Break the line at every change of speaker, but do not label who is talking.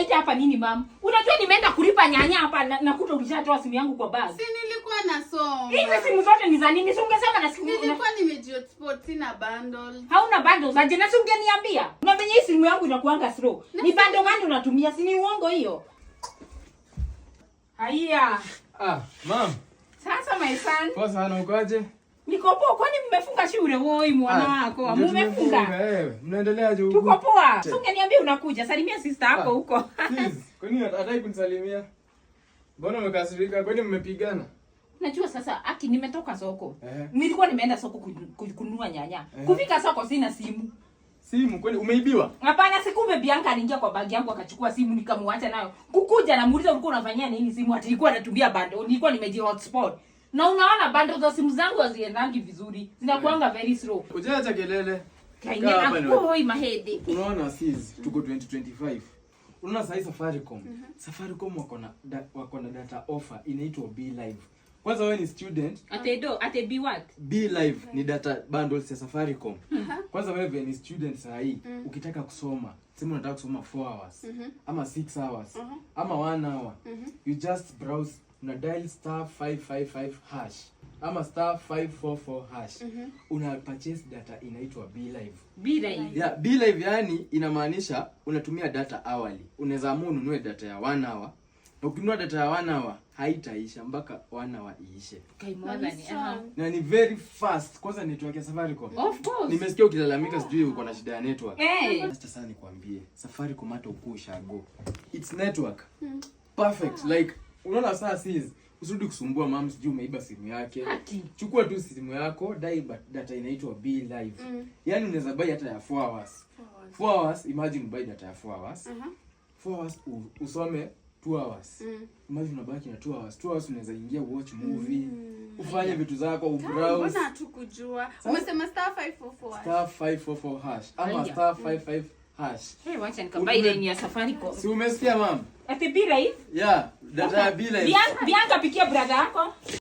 unaita hapa nini mama? Unajua nimeenda kulipa nyanya hapa na kuta ulishatoa simu yangu kwa bag.
Si nilikuwa nasoma.
Hizi simu zote ni za nini? Si ungesema na simu.
Nilikuwa nimejihotspot sina bundle.
Hauna bundles aje na si ungeniambia? Unamenye hii simu yangu inakuanga slow. Ni bundle gani unatumia? Si ni uongo hiyo? Haya.
Mom.
Sasa my son.
Poa sana ukoaje?
Niko poa. Kwani mmefunga shule woi mwana wako? Mmefunga?
Mnaendelea je huko?
Tuko poa. Si ungeniambia unakuja. Salimia sister yako huko.
Please. Kwani hataki kunisalimia? Mbona umekasirika? Kwani mmepigana?
Najua sasa aki nimetoka soko. Nilikuwa nimeenda soko kununua nyanya. Kufika soko sina simu.
Simu kwani umeibiwa?
Hapana, sikumbe Bianca aliingia kwa bagi yangu akachukua simu nikamwacha nayo. Kukuja na muuliza ulikuwa unafanyia nini simu? Ati nilikuwa natumia bando. Nilikuwa nimeji hotspot. Na unaona bando za simu zangu haziendangi vizuri. Zinakuanga very slow.
Ujaacha kelele.
Kaina akoi mahedi.
Unaona sisi tuko 2025. Unaona sasa Safaricom. Safaricom wako na data offer inaitwa Be Live. Kwanza wewe ni student.
Ate be what?
Be Live ni data bundles ya Safaricom. Kwanza wewe ni student saa hii, ukitaka kusoma, sema unataka kusoma 4 hours ama 6 hours ama 1 hour. You just browse na dial *555# ama *544#. Una purchase data inaitwa Be Live.
Be Live.
Yeah, Be Live yani inamaanisha unatumia data hourly. Unaweza amua ununue data ya 1 hour. Na ukinunua data ya 1 hour haitaisha mpaka 1 hour iishe. Na ni very fast. Kwanza network ya Safaricom.
Of course.
Nimesikia ukilalamika sijui uko na shida ya network.
Sasa
Sasa nikwambie, Safaricom hata ukushago. It's network. Perfect. Like unaona sasa sis, usirudi kusumbua mama sijui umeiba simu yake. Chukua tu simu yako, dai data inaitwa Be Live. Yaani unaweza buy hata ya 4 hours. 4 hours, imagine buy data ya 4 hours. 4 hours usome 2 hours. Imagine unabaki na 2 hours. 2 hours unaweza ingia watch movie, ufanye vitu zako, ubrowse.
Mbona hatukujua? Umesema *544.
*544# ama *55#.
Hey, wacha nikabai ile ni ya Safaricom.
Si umesikia mama?
Ate Be Live?
Yeah, data ya Be Live.
Bianca pikia brother yako.